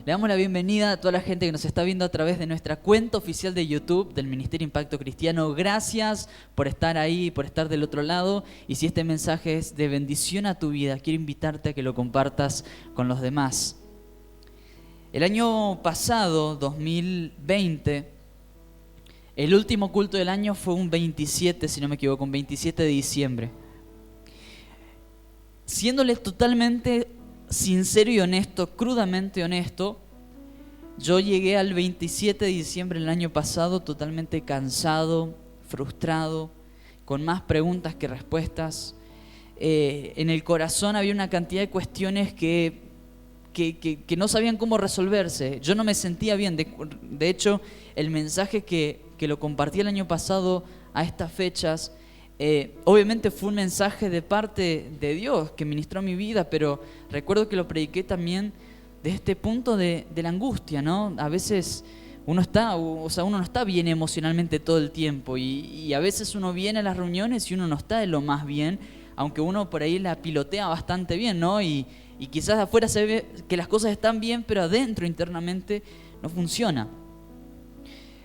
Le damos la bienvenida a toda la gente que nos está viendo a través de nuestra cuenta oficial de YouTube del Ministerio Impacto Cristiano. Gracias por estar ahí, por estar del otro lado. Y si este mensaje es de bendición a tu vida, quiero invitarte a que lo compartas con los demás. El año pasado, 2020, el último culto del año fue un 27, si no me equivoco, un 27 de diciembre. Siéndole totalmente sincero y honesto, crudamente honesto, yo llegué al 27 de diciembre del año pasado totalmente cansado, frustrado, con más preguntas que respuestas. En el corazón había una cantidad de cuestiones que no sabían cómo resolverse. Yo no me sentía bien. De hecho, el mensaje que lo compartí el año pasado a estas fechas, obviamente fue un mensaje de parte de Dios que ministró mi vida, pero recuerdo que lo prediqué también desde este punto de la angustia, ¿no? A veces uno no está bien emocionalmente todo el tiempo y a veces uno viene a las reuniones y uno no está de lo más bien, aunque uno por ahí la pilotea bastante bien, ¿no? Y quizás afuera se ve que las cosas están bien, pero adentro internamente no funciona.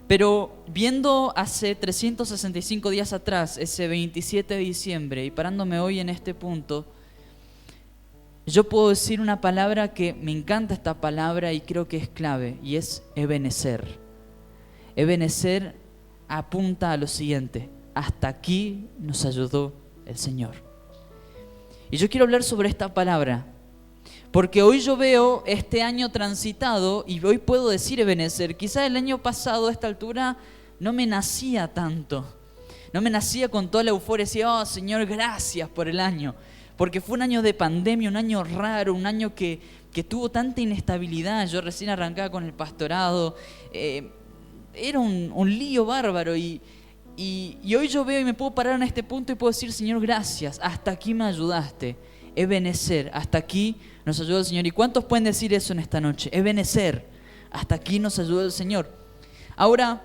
Pero viendo hace 365 días atrás, ese 27 de diciembre, y parándome hoy en este punto, yo puedo decir una palabra que me encanta esta palabra y creo que es clave, y es Ebenezer. Ebenezer apunta a lo siguiente: hasta aquí nos ayudó el Señor. Y yo quiero hablar sobre esta palabra, porque hoy yo veo este año transitado y hoy puedo decir Ebenezer. Quizás el año pasado a esta altura no me nacía tanto. No me nacía con toda la euforia, decía, oh Señor, gracias por el año. Porque fue un año de pandemia, un año raro, un año que tuvo tanta inestabilidad. Yo recién arrancaba con el pastorado. Era un lío bárbaro y hoy yo veo y me puedo parar en este punto y puedo decir, Señor, gracias, hasta aquí me ayudaste. Ebenezer, hasta aquí nos ayudó el Señor. ¿Y cuántos pueden decir eso en esta noche? Ebenezer, hasta aquí nos ayudó el Señor. Ahora,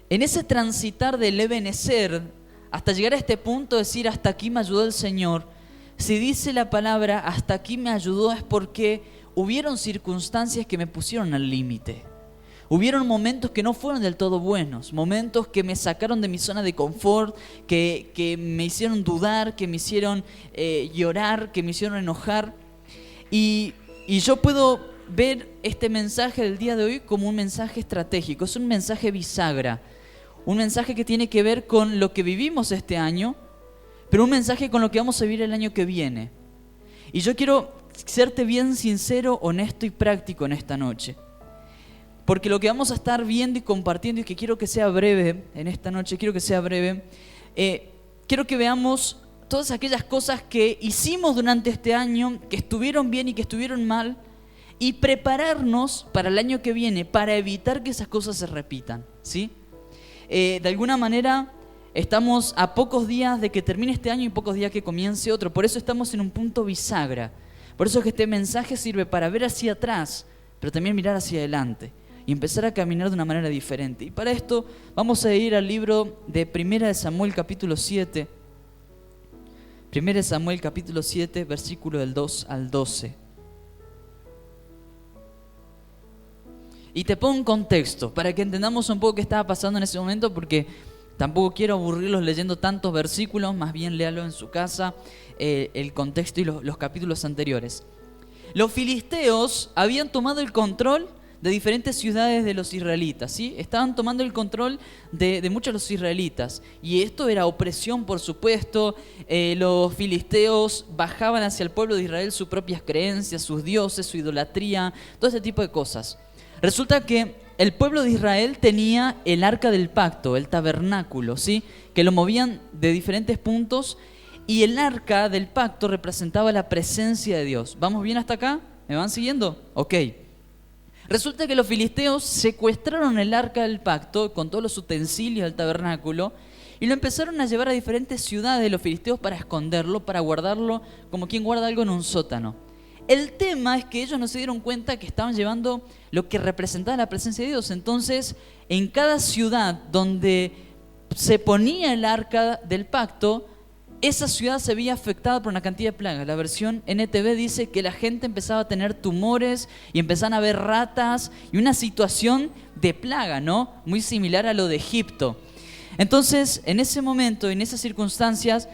en ese transitar del Ebenezer, hasta llegar a este punto de decir hasta aquí me ayudó el Señor, si dice la palabra hasta aquí me ayudó es porque hubieron circunstancias que me pusieron al límite. Hubieron momentos que no fueron del todo buenos, momentos que me sacaron de mi zona de confort, que me hicieron dudar, que me hicieron llorar, que me hicieron enojar. Y yo puedo ver este mensaje del día de hoy como un mensaje estratégico, es un mensaje bisagra, un mensaje que tiene que ver con lo que vivimos este año, pero un mensaje con lo que vamos a vivir el año que viene. Y yo quiero serte bien sincero, honesto y práctico en esta noche. Porque lo que vamos a estar viendo y compartiendo, y que quiero que sea breve en esta noche, quiero que veamos todas aquellas cosas que hicimos durante este año, que estuvieron bien y que estuvieron mal, y prepararnos para el año que viene, para evitar que esas cosas se repitan, ¿sí? De alguna manera estamos a pocos días de que termine este año y pocos días que comience otro, por eso estamos en un punto bisagra. Por eso es que este mensaje sirve para ver hacia atrás, pero también mirar hacia adelante y empezar a caminar de una manera diferente. Y para esto vamos a ir al libro de 1 Samuel capítulo 7. 1 Samuel capítulo 7, versículo del 2 al 12. Y te pongo un contexto para que entendamos un poco qué estaba pasando en ese momento, porque tampoco quiero aburrirlos leyendo tantos versículos, más bien léalo en su casa, el contexto y los capítulos anteriores. Los filisteos habían tomado el control de diferentes ciudades de los israelitas, ¿sí? Estaban tomando el control de muchos de los israelitas. Y esto era opresión, por supuesto. Los filisteos bajaban hacia el pueblo de Israel sus propias creencias, sus dioses, su idolatría, todo ese tipo de cosas. Resulta que el pueblo de Israel tenía el arca del pacto, el tabernáculo, ¿sí? Que lo movían de diferentes puntos. Y el arca del pacto representaba la presencia de Dios. ¿Vamos bien hasta acá? ¿Me van siguiendo? Ok. Resulta que los filisteos secuestraron el arca del pacto con todos los utensilios del tabernáculo y lo empezaron a llevar a diferentes ciudades de los filisteos para esconderlo, para guardarlo como quien guarda algo en un sótano. El tema es que ellos no se dieron cuenta que estaban llevando lo que representaba la presencia de Dios. Entonces, en cada ciudad donde se ponía el arca del pacto, esa ciudad se veía afectada por una cantidad de plagas. La versión NTV dice que la gente empezaba a tener tumores y empezaban a haber ratas y una situación de plaga, ¿no? Muy similar a lo de Egipto. Entonces, en ese momento, en esas circunstancias,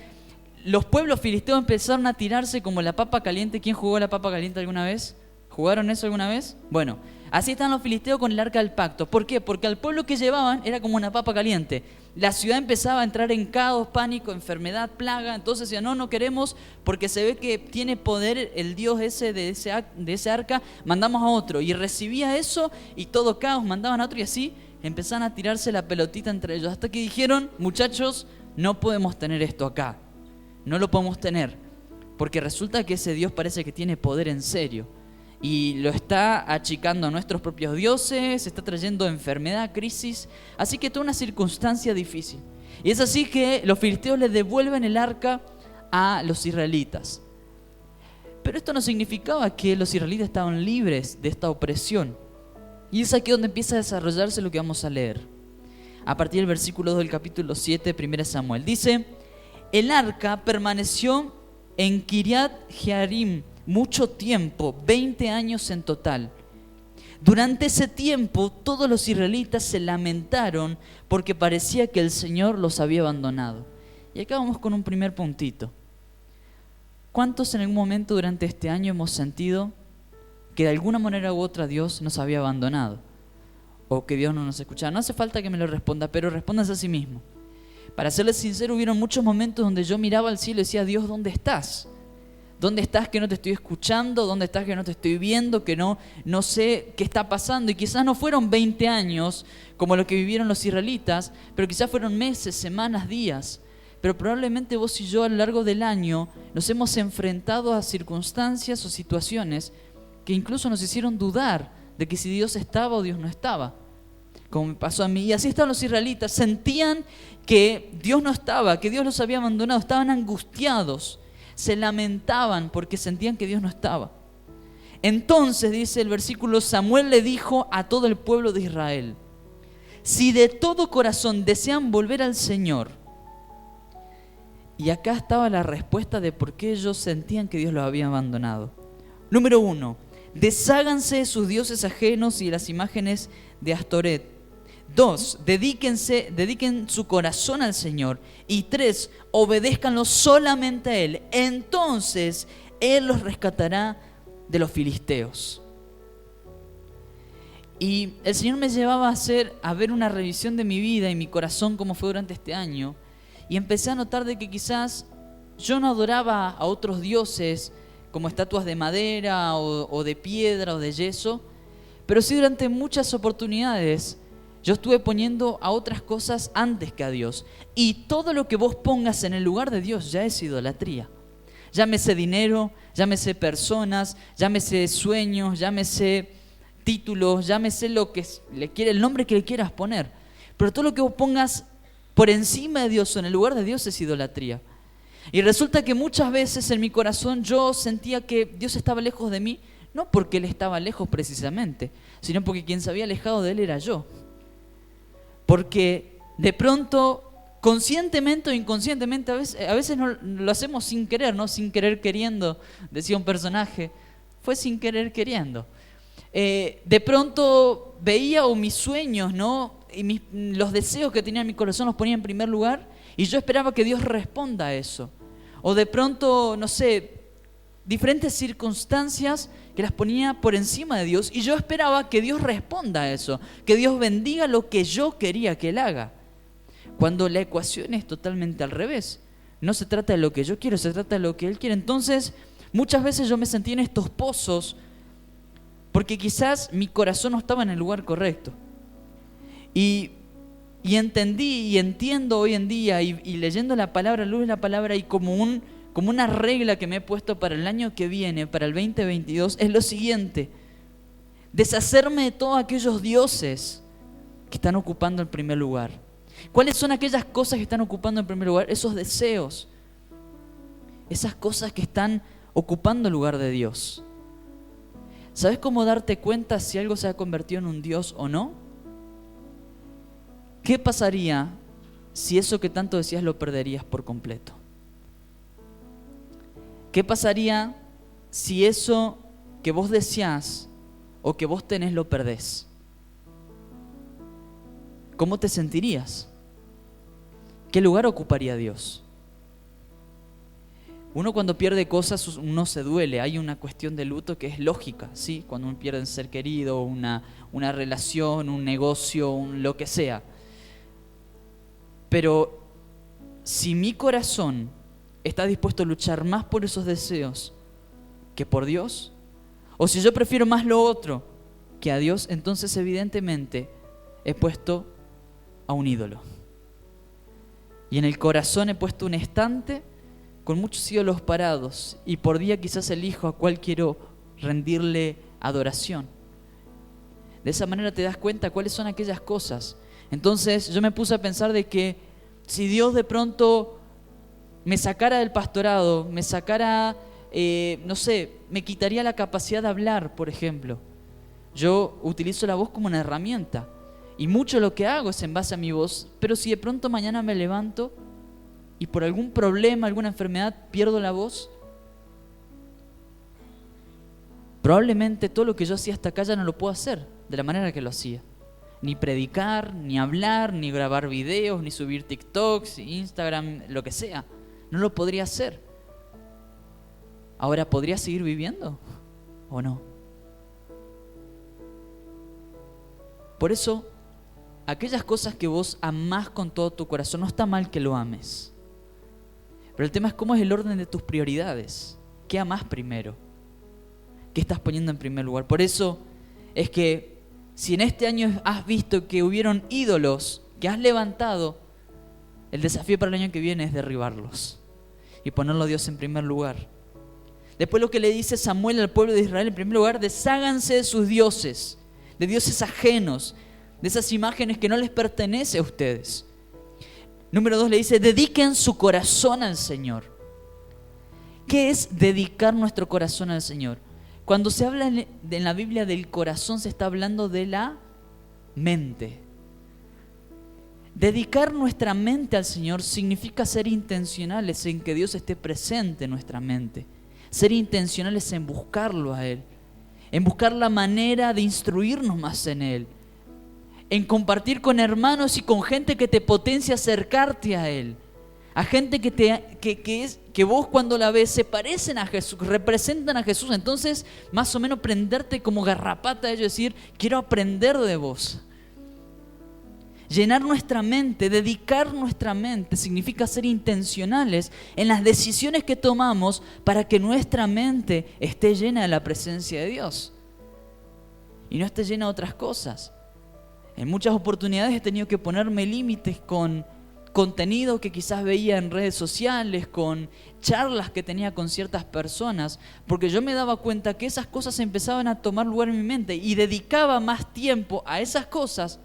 los pueblos filisteos empezaron a tirarse como la papa caliente. ¿Quién jugó la papa caliente alguna vez? ¿Jugaron eso alguna vez? Bueno, así están los filisteos con el arca del pacto. ¿Por qué? Porque al pueblo que llevaban era como una papa caliente. La ciudad empezaba a entrar en caos, pánico, enfermedad, plaga. Entonces decían, no queremos, porque se ve que tiene poder el Dios ese de ese arca, mandamos a otro. Y recibía eso y todo caos, mandaban a otro y así empezaban a tirarse la pelotita entre ellos. Hasta que dijeron, muchachos, no podemos tener esto acá. No lo podemos tener. Porque resulta que ese Dios parece que tiene poder en serio. Y lo está achicando a nuestros propios dioses, está trayendo enfermedad, crisis, así que toda una circunstancia difícil. Y es así que los filisteos le devuelven el arca a los israelitas. Pero esto no significaba que los israelitas estaban libres de esta opresión. Y es aquí donde empieza a desarrollarse lo que vamos a leer. A partir del versículo 2 del capítulo 7, 1 Samuel. Dice, el arca permaneció en Kiriat Jearim mucho tiempo, 20 años en total. Durante ese tiempo todos los israelitas se lamentaron porque parecía que el Señor los había abandonado. Y acá vamos con un primer puntito. ¿Cuántos en algún momento durante este año hemos sentido que de alguna manera u otra Dios nos había abandonado? O que Dios no nos escuchaba. No hace falta que me lo responda, pero respóndase a sí mismo. Para serles sincero, hubieron muchos momentos donde yo miraba al cielo y decía, Dios, ¿dónde estás? ¿Dónde estás que no te estoy escuchando? ¿Dónde estás que no te estoy viendo? Que no sé qué está pasando. Y quizás no fueron 20 años como lo que vivieron los israelitas, pero quizás fueron meses, semanas, días. Pero probablemente vos y yo a lo largo del año nos hemos enfrentado a circunstancias o situaciones que incluso nos hicieron dudar de que si Dios estaba o Dios no estaba. Como me pasó a mí. Y así estaban los israelitas. Sentían que Dios no estaba, que Dios los había abandonado. Estaban angustiados. Se lamentaban porque sentían que Dios no estaba. Entonces, dice el versículo, Samuel le dijo a todo el pueblo de Israel, si de todo corazón desean volver al Señor. Y acá estaba la respuesta de por qué ellos sentían que Dios los había abandonado. Número 1, desháganse de sus dioses ajenos y de las imágenes de Astoret. 2, dediquen su corazón al Señor. Y 3, obedézcanlo solamente a Él. Entonces Él los rescatará de los filisteos. Y el Señor me llevaba a ver una revisión de mi vida y mi corazón como fue durante este año. Y empecé a notar de que quizás yo no adoraba a otros dioses como estatuas de madera o de piedra o de yeso, pero sí durante muchas oportunidades yo estuve poniendo a otras cosas antes que a Dios. Y todo lo que vos pongas en el lugar de Dios ya es idolatría. Llámese dinero, llámese personas, llámese sueños, llámese títulos, llámese el nombre que le quieras poner. Pero todo lo que vos pongas por encima de Dios o en el lugar de Dios es idolatría. Y resulta que muchas veces en mi corazón yo sentía que Dios estaba lejos de mí, no porque Él estaba lejos precisamente, sino porque quien se había alejado de Él era yo. Porque de pronto, conscientemente o inconscientemente, a veces no, lo hacemos sin querer, ¿no? Sin querer queriendo, decía un personaje. Fue sin querer queriendo. De pronto veía mis sueños, ¿no? Y los deseos que tenía en mi corazón los ponía en primer lugar y yo esperaba que Dios responda a eso. O de pronto, no sé, diferentes circunstancias que las ponía por encima de Dios y yo esperaba que Dios responda a eso, que Dios bendiga lo que yo quería que Él haga. Cuando la ecuación es totalmente al revés. No se trata de lo que yo quiero, se trata de lo que Él quiere. Entonces, muchas veces yo me sentí en estos pozos porque quizás mi corazón no estaba en el lugar correcto. Y entendí y entiendo hoy en día y leyendo la palabra, luz de la palabra y como una regla que me he puesto para el año que viene, para el 2022, es lo siguiente: deshacerme de todos aquellos dioses que están ocupando el primer lugar. ¿Cuáles son aquellas cosas que están ocupando el primer lugar? Esos deseos, esas cosas que están ocupando el lugar de Dios. ¿Sabes cómo darte cuenta si algo se ha convertido en un Dios o no? ¿Qué pasaría si eso que tanto decías lo perderías por completo? ¿Qué pasaría si eso que vos deseás o que vos tenés lo perdés? ¿Cómo te sentirías? ¿Qué lugar ocuparía Dios? Uno cuando pierde cosas, uno se duele. Hay una cuestión de luto que es lógica, ¿sí? Cuando uno pierde un ser querido, una relación, un negocio, lo que sea. Pero si mi corazón está dispuesto a luchar más por esos deseos que por Dios, o si yo prefiero más lo otro que a Dios, entonces evidentemente he puesto a un ídolo. Y en el corazón he puesto un estante con muchos ídolos parados, y por día quizás elijo a cuál quiero rendirle adoración. De esa manera te das cuenta cuáles son aquellas cosas. Entonces yo me puse a pensar de que si Dios de pronto me sacara del pastorado, me sacara, me quitaría la capacidad de hablar, por ejemplo. Yo utilizo la voz como una herramienta y mucho lo que hago es en base a mi voz, pero si de pronto mañana me levanto y por algún problema, alguna enfermedad pierdo la voz, probablemente todo lo que yo hacía hasta acá ya no lo puedo hacer de la manera que lo hacía. Ni predicar, ni hablar, ni grabar videos, ni subir TikToks, Instagram, lo que sea. No lo podría hacer. Ahora, ¿podría seguir viviendo o no? Por eso, aquellas cosas que vos amás con todo tu corazón, no está mal que lo ames. Pero el tema es cómo es el orden de tus prioridades. ¿Qué amás primero? ¿Qué estás poniendo en primer lugar? Por eso es que si en este año has visto que hubieron ídolos que has levantado, el desafío para el año que viene es derribarlos y ponerlo a Dios en primer lugar. Después lo que le dice Samuel al pueblo de Israel, en primer lugar, desháganse de sus dioses, de dioses ajenos, de esas imágenes que no les pertenecen a ustedes. Número 2 le dice, dediquen su corazón al Señor. ¿Qué es dedicar nuestro corazón al Señor? Cuando se habla en la Biblia del corazón, se está hablando de la mente. Dedicar nuestra mente al Señor significa ser intencionales en que Dios esté presente en nuestra mente. Ser intencionales en buscarlo a Él. En buscar la manera de instruirnos más en Él. En compartir con hermanos y con gente que te potencia acercarte a Él. A gente que vos cuando la ves se parecen a Jesús, representan a Jesús. Entonces, más o menos prenderte como garrapata a ellos, decir, quiero aprender de vos. Llenar nuestra mente, dedicar nuestra mente, significa ser intencionales en las decisiones que tomamos para que nuestra mente esté llena de la presencia de Dios. Y no esté llena de otras cosas. En muchas oportunidades he tenido que ponerme límites con contenido que quizás veía en redes sociales, con charlas que tenía con ciertas personas, porque yo me daba cuenta que esas cosas empezaban a tomar lugar en mi mente y dedicaba más tiempo a esas cosas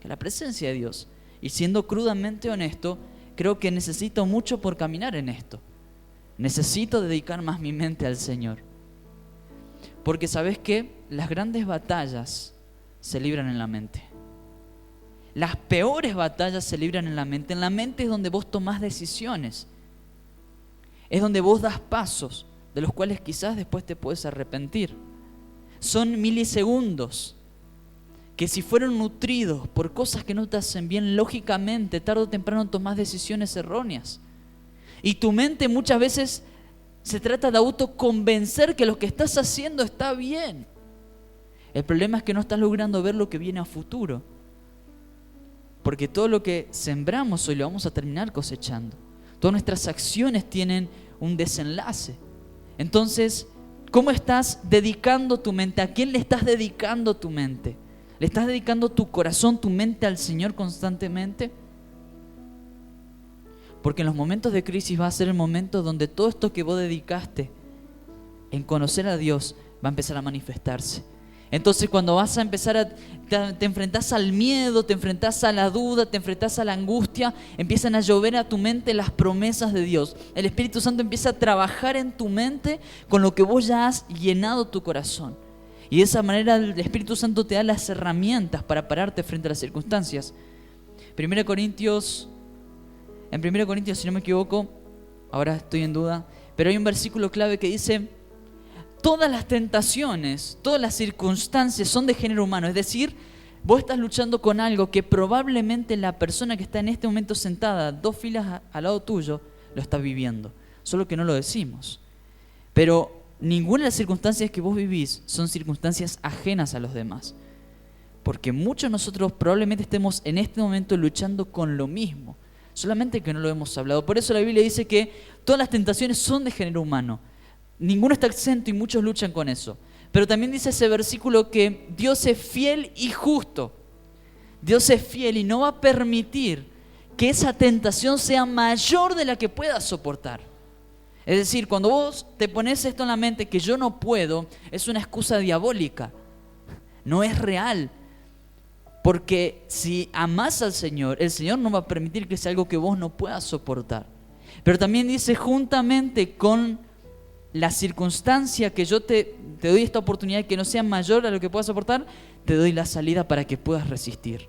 que a la presencia de Dios. Y siendo crudamente honesto, creo que necesito mucho por caminar en esto. Necesito dedicar más mi mente al Señor. Porque ¿sabes qué? Las grandes batallas se libran en la mente. Las peores batallas se libran en la mente. En la mente es donde vos tomás decisiones. Es donde vos das pasos, de los cuales quizás después te puedes arrepentir. Son milisegundos que si fueron nutridos por cosas que no te hacen bien, lógicamente, tarde o temprano tomás decisiones erróneas. Y tu mente muchas veces se trata de autoconvencer que lo que estás haciendo está bien. El problema es que no estás logrando ver lo que viene a futuro. Porque todo lo que sembramos hoy lo vamos a terminar cosechando. Todas nuestras acciones tienen un desenlace. Entonces, ¿cómo estás dedicando tu mente? ¿A quién le estás dedicando tu mente? ¿Le estás dedicando tu corazón, tu mente al Señor constantemente? Porque en los momentos de crisis va a ser el momento donde todo esto que vos dedicaste en conocer a Dios va a empezar a manifestarse. Entonces cuando vas a empezar te enfrentás al miedo, te enfrentás a la duda, te enfrentás a la angustia, empiezan a llover a tu mente las promesas de Dios. El Espíritu Santo empieza a trabajar en tu mente con lo que vos ya has llenado tu corazón. Y de esa manera el Espíritu Santo te da las herramientas para pararte frente a las circunstancias. En 1 Corintios, si no me equivoco, ahora estoy en duda, Pero hay un versículo clave que dice: todas las tentaciones, todas las circunstancias son de género humano. Es decir, vos estás luchando con algo que probablemente la persona que está en este momento sentada 2 filas al lado tuyo lo está viviendo. Solo que no lo decimos. Pero ninguna de las circunstancias que vos vivís son circunstancias ajenas a los demás. Porque muchos de nosotros probablemente estemos en este momento luchando con lo mismo. Solamente que no lo hemos hablado. Por eso la Biblia dice que todas las tentaciones son de género humano. Ninguno está exento y muchos luchan con eso. Pero también dice ese versículo que Dios es fiel y justo. Dios es fiel y no va a permitir que esa tentación sea mayor de la que puedas soportar. Es decir, cuando vos te pones esto en la mente, que yo no puedo, es una excusa diabólica. No es real. Porque si amás al Señor, el Señor no va a permitir que sea algo que vos no puedas soportar. Pero también dice, juntamente con la circunstancia que yo te doy esta oportunidad que no sea mayor a lo que puedas soportar, te doy la salida para que puedas resistir.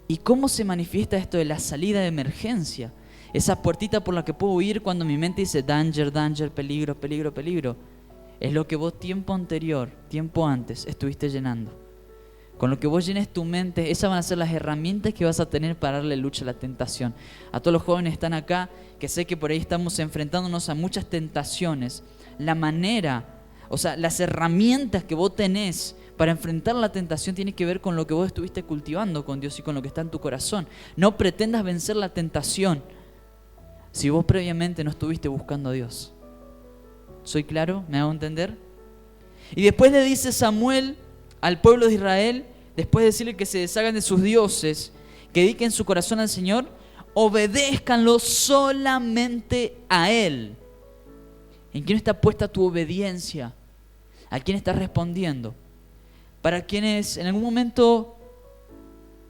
¿Y cómo se manifiesta esto de la salida de emergencia? Esa puertita por la que puedo ir cuando mi mente dice danger, danger, peligro, peligro, peligro. Es lo que vos tiempo antes estuviste llenando. Con lo que vos llenes tu mente, esas van a ser las herramientas que vas a tener para darle lucha a la tentación. A todos los jóvenes que están acá, que sé que por ahí estamos enfrentándonos a muchas tentaciones. La manera, las herramientas que vos tenés para enfrentar la tentación tiene que ver con lo que vos estuviste cultivando con Dios y con lo que está en tu corazón. No pretendas vencer la tentación si vos previamente no estuviste buscando a Dios. ¿Soy claro? ¿Me hago entender? Y después le dice Samuel al pueblo de Israel, después de decirle que se deshagan de sus dioses, que dediquen su corazón al Señor, obedézcanlo solamente a Él. ¿En quién está puesta tu obediencia? ¿A quién estás respondiendo? Para quienes en algún momento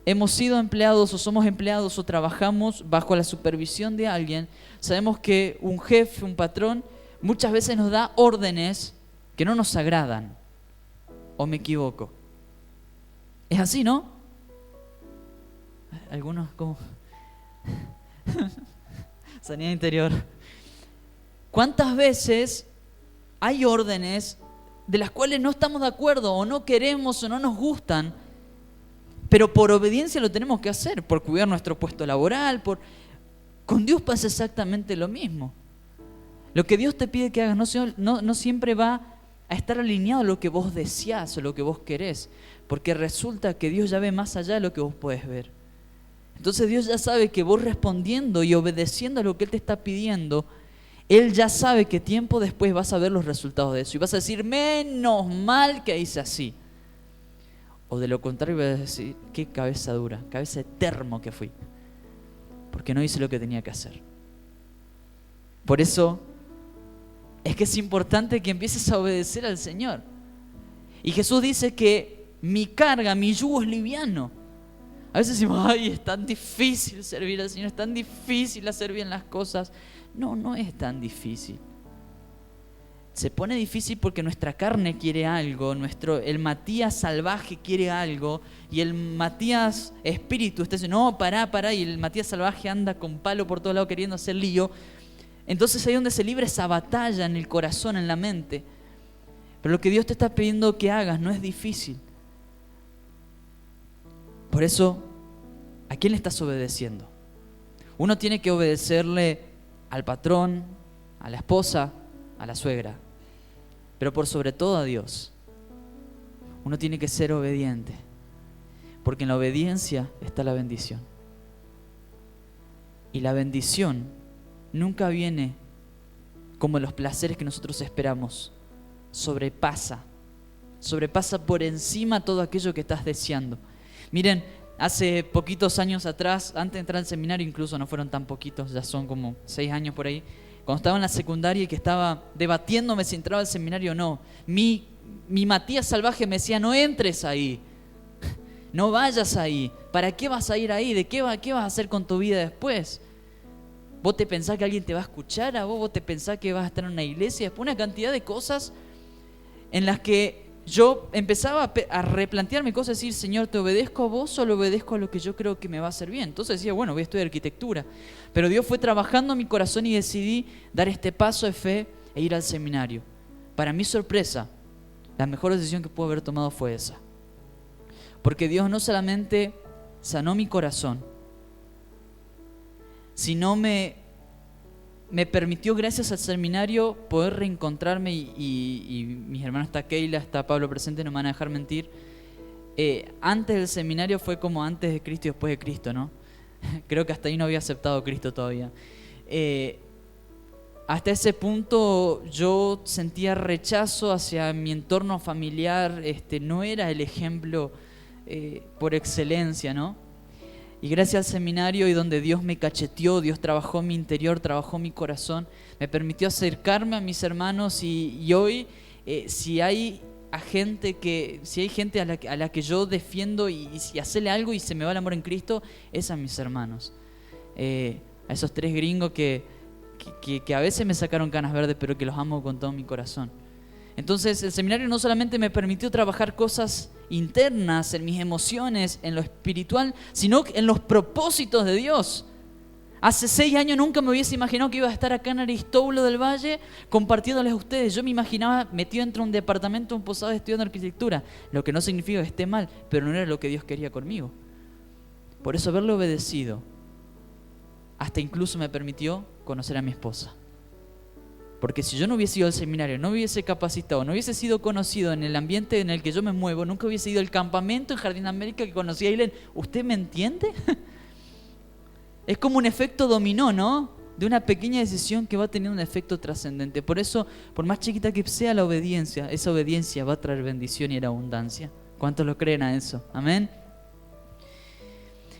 hemos sido empleados o somos empleados o trabajamos bajo la supervisión de alguien, sabemos que un jefe, un patrón, muchas veces nos da órdenes que no nos agradan. ¿O me equivoco? Es así, ¿no? Algunos como sanidad interior. ¿Cuántas veces hay órdenes de las cuales no estamos de acuerdo o no queremos o no nos gustan, pero por obediencia lo tenemos que hacer, por cuidar nuestro puesto laboral, Con Dios pasa exactamente lo mismo. Lo que Dios te pide que hagas no siempre va a estar alineado a lo que vos deseás o lo que vos querés, porque resulta que Dios ya ve más allá de lo que vos podés ver. Entonces Dios ya sabe que vos respondiendo y obedeciendo a lo que Él te está pidiendo, Él ya sabe que tiempo después vas a ver los resultados de eso y vas a decir, menos mal que hice así. O de lo contrario vas a decir, qué cabeza dura, cabeza de termo que fui, porque no hice lo que tenía que hacer. Por eso es que es importante que empieces a obedecer al Señor. Y Jesús dice que mi carga, mi yugo es liviano. A veces decimos, ay, es tan difícil servir al Señor, es tan difícil hacer bien las cosas. No, no es tan difícil. Se pone difícil porque nuestra carne quiere algo, el Matías salvaje quiere algo, y el Matías espíritu está diciendo, no, pará, y el Matías salvaje anda con palo por todos lados queriendo hacer lío. Entonces ahí es donde se libra esa batalla en el corazón, en la mente. Pero lo que Dios te está pidiendo que hagas no es difícil. Por eso, ¿a quién le estás obedeciendo? Uno tiene que obedecerle al patrón, a la esposa, a la suegra, pero por sobre todo a Dios. Uno tiene que ser obediente, porque en la obediencia está la bendición. Y la bendición nunca viene como los placeres que nosotros esperamos. Sobrepasa por encima todo aquello que estás deseando. Miren, hace poquitos años atrás, antes de entrar al seminario, incluso no fueron tan poquitos, ya son como 6 años por ahí, cuando estaba en la secundaria y que estaba debatiéndome si entraba al seminario o no, mi Matías salvaje me decía, no entres ahí, no vayas ahí, ¿para qué vas a ir ahí? ¿Qué vas a hacer con tu vida después? ¿Vos te pensás que alguien te va a escuchar a vos? ¿Vos te pensás que vas a estar en una iglesia? Después una cantidad de cosas en las que yo empezaba a replantearme cosas, decir, Señor, ¿te obedezco a vos o le obedezco a lo que yo creo que me va a hacer bien? Entonces decía, bueno, voy a estudiar arquitectura. Pero Dios fue trabajando en mi corazón y decidí dar este paso de fe e ir al seminario. Para mi sorpresa, la mejor decisión que pude haber tomado fue esa. Porque Dios no solamente sanó mi corazón, sino me permitió, gracias al seminario, poder reencontrarme y mis hermanos, está Keila, está Pablo presente, no me van a dejar mentir. Antes del seminario fue como antes de Cristo y después de Cristo, ¿no? Creo que hasta ahí no había aceptado a Cristo todavía. Hasta ese punto yo sentía rechazo hacia mi entorno familiar, no era el ejemplo por excelencia, ¿no? Y gracias al seminario y donde Dios me cacheteó, Dios trabajó mi interior, trabajó mi corazón, me permitió acercarme a mis hermanos y hoy si hay gente a la que yo defiendo y si hacerle algo y se me va el amor en Cristo, es a mis hermanos. A esos 3 gringos que a veces me sacaron canas verdes, pero que los amo con todo mi corazón. Entonces el seminario no solamente me permitió trabajar cosas internas, en mis emociones, en lo espiritual, sino en los propósitos de Dios. Hace 6 años nunca me hubiese imaginado que iba a estar acá en Aristóbulo del Valle compartiéndoles a ustedes. Yo me imaginaba metido dentro de un departamento, un posado estudiando arquitectura, lo que no significa que esté mal, pero no era lo que Dios quería conmigo. Por eso haberle obedecido hasta incluso me permitió conocer a mi esposa. Porque si yo no hubiese ido al seminario, no hubiese capacitado, no hubiese sido conocido en el ambiente en el que yo me muevo, nunca hubiese ido al campamento en Jardín América que conocí a Aileen. ¿Usted me entiende? Es como un efecto dominó, ¿no? De una pequeña decisión que va a tener un efecto trascendente. Por eso, por más chiquita que sea la obediencia, esa obediencia va a traer bendición y abundancia. ¿Cuántos lo creen a eso? Amén.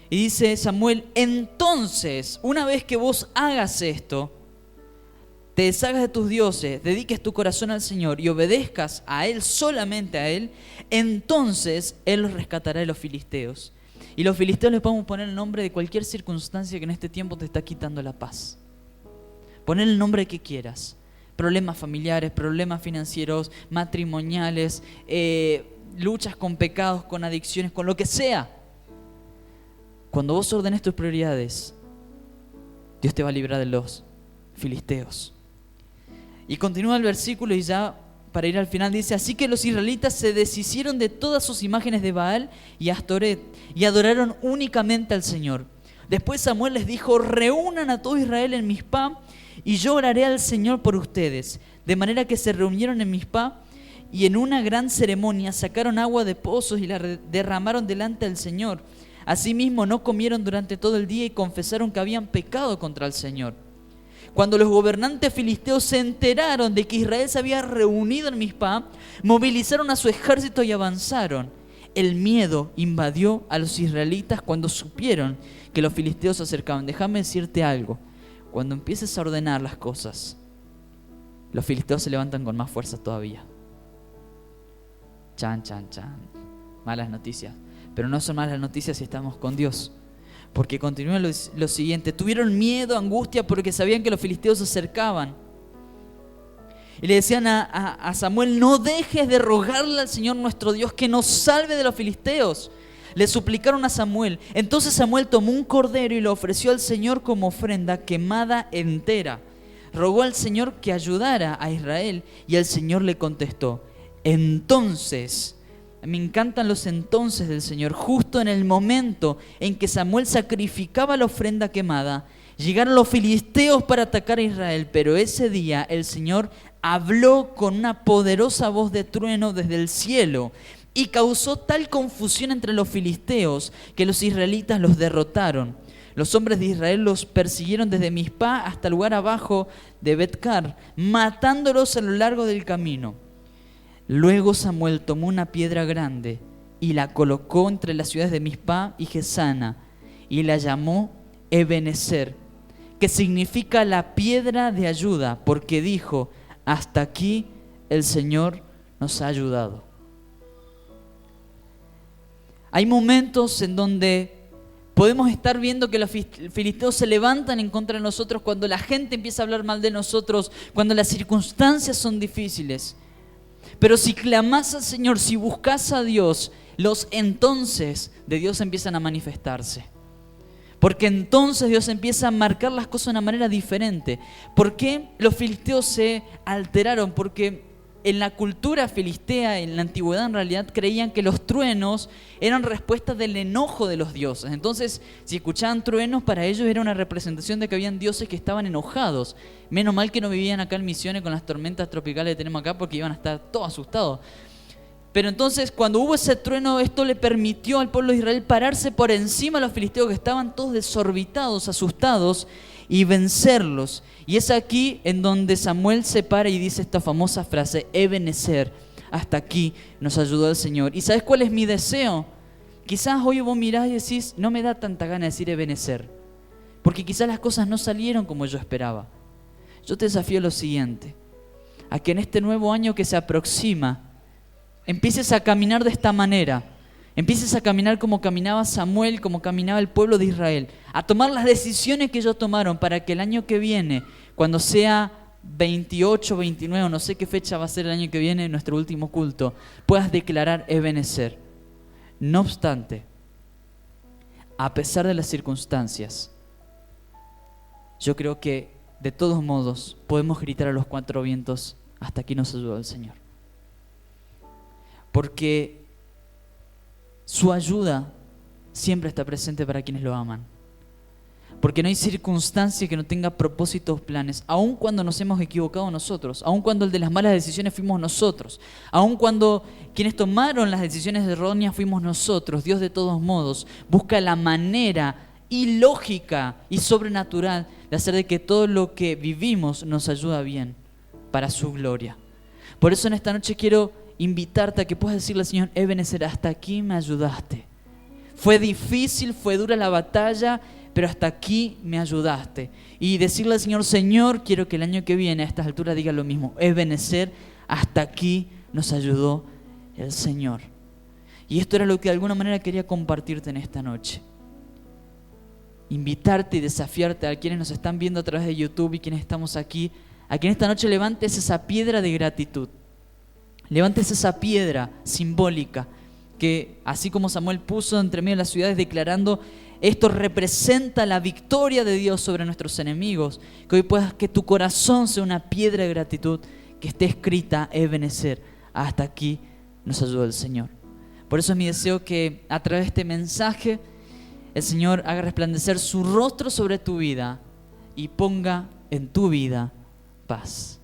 Y dice Samuel, entonces, una vez que vos hagas esto, te deshagas de tus dioses, dediques tu corazón al Señor y obedezcas a Él, solamente a Él, entonces Él los rescatará de los filisteos. Y los filisteos les podemos poner el nombre de cualquier circunstancia que en este tiempo te está quitando la paz. Poner el nombre que quieras. Problemas familiares, problemas financieros, matrimoniales, luchas con pecados, con adicciones, con lo que sea. Cuando vos ordenes tus prioridades, Dios te va a librar de los filisteos. Y continúa el versículo y ya para ir al final dice, así que los israelitas se deshicieron de todas sus imágenes de Baal y Astoret y adoraron únicamente al Señor. Después Samuel les dijo, reúnan a todo Israel en Mizpá y yo oraré al Señor por ustedes. De manera que se reunieron en Mizpá y en una gran ceremonia sacaron agua de pozos y la derramaron delante del Señor. Asimismo no comieron durante todo el día y confesaron que habían pecado contra el Señor. Cuando los gobernantes filisteos se enteraron de que Israel se había reunido en Mizpá, movilizaron a su ejército y avanzaron. El miedo invadió a los israelitas cuando supieron que los filisteos se acercaban. Déjame decirte algo, cuando empieces a ordenar las cosas, los filisteos se levantan con más fuerza todavía. Chan, chan, chan. Malas noticias. Pero no son malas noticias si estamos con Dios. Porque continúa lo siguiente, tuvieron miedo, angustia, porque sabían que los filisteos se acercaban. Y le decían a Samuel, no dejes de rogarle al Señor nuestro Dios que nos salve de los filisteos. Le suplicaron a Samuel. Entonces Samuel tomó un cordero y lo ofreció al Señor como ofrenda quemada entera. Rogó al Señor que ayudara a Israel y el Señor le contestó. Entonces... Me encantan los entonces del Señor. Justo en el momento en que Samuel sacrificaba la ofrenda quemada, llegaron los filisteos para atacar a Israel. Pero ese día el Señor habló con una poderosa voz de trueno desde el cielo y causó tal confusión entre los filisteos que los israelitas los derrotaron. Los hombres de Israel los persiguieron desde Mizpá hasta el lugar abajo de Bet-car, matándolos a lo largo del camino. Luego Samuel tomó una piedra grande y la colocó entre las ciudades de Mizpá y Gesana y la llamó Ebenezer, que significa la piedra de ayuda, porque dijo, hasta aquí el Señor nos ha ayudado. Hay momentos en donde podemos estar viendo que los filisteos se levantan en contra de nosotros, cuando la gente empieza a hablar mal de nosotros, cuando las circunstancias son difíciles. Pero si clamás al Señor, si buscas a Dios, los entonces de Dios empiezan a manifestarse. Porque entonces Dios empieza a marcar las cosas de una manera diferente. ¿Por qué los filisteos se alteraron? Porque en la cultura filistea, en la antigüedad en realidad, creían que los truenos eran respuestas del enojo de los dioses. Entonces, si escuchaban truenos, para ellos era una representación de que habían dioses que estaban enojados. Menos mal que no vivían acá en Misiones con las tormentas tropicales que tenemos acá, porque iban a estar todos asustados. Pero entonces, cuando hubo ese trueno, esto le permitió al pueblo de Israel pararse por encima de los filisteos, que estaban todos desorbitados, asustados, y vencerlos. Y es aquí en donde Samuel se para y dice esta famosa frase: Ebenezer, hasta aquí nos ayudó el Señor. ¿Y sabes cuál es mi deseo? Quizás hoy vos mirás y decís, no me da tanta gana de decir Ebenezer, porque quizás las cosas no salieron como yo esperaba. Yo te desafío a lo siguiente: a que en este nuevo año que se aproxima, empieces a caminar de esta manera. Empieces a caminar como caminaba Samuel, como caminaba el pueblo de Israel. A tomar las decisiones que ellos tomaron para que el año que viene, cuando sea 28, 29, no sé qué fecha va a ser el año que viene, nuestro último culto, puedas declarar Ebenezer. No obstante, a pesar de las circunstancias, yo creo que de todos modos podemos gritar a los cuatro vientos: hasta aquí nos ayudó el Señor. Porque su ayuda siempre está presente para quienes lo aman. Porque no hay circunstancia que no tenga propósitos, planes. Aun cuando nos hemos equivocado nosotros, aun cuando el de las malas decisiones fuimos nosotros, aun cuando quienes tomaron las decisiones erróneas fuimos nosotros, Dios de todos modos busca la manera ilógica y sobrenatural de hacer de que todo lo que vivimos nos ayuda bien para su gloria. Por eso en esta noche quiero invitarte a que puedas decirle al Señor: Ebenezer, hasta aquí me ayudaste. Fue difícil, fue dura la batalla, pero hasta aquí me ayudaste. Y decirle al Señor: Señor, quiero que el año que viene a estas alturas diga lo mismo: Ebenezer, hasta aquí nos ayudó el Señor. Y esto era lo que de alguna manera quería compartirte en esta noche. Invitarte y desafiarte a quienes nos están viendo a través de YouTube y quienes estamos aquí, a que en esta noche levantes esa piedra de gratitud. Levantes esa piedra simbólica que, así como Samuel puso entre medio de las ciudades declarando: esto representa la victoria de Dios sobre nuestros enemigos, que hoy puedas que tu corazón sea una piedra de gratitud, que esté escrita: Ebenezer, hasta aquí nos ayudó el Señor. Por eso es mi deseo que a través de este mensaje el Señor haga resplandecer su rostro sobre tu vida y ponga en tu vida paz.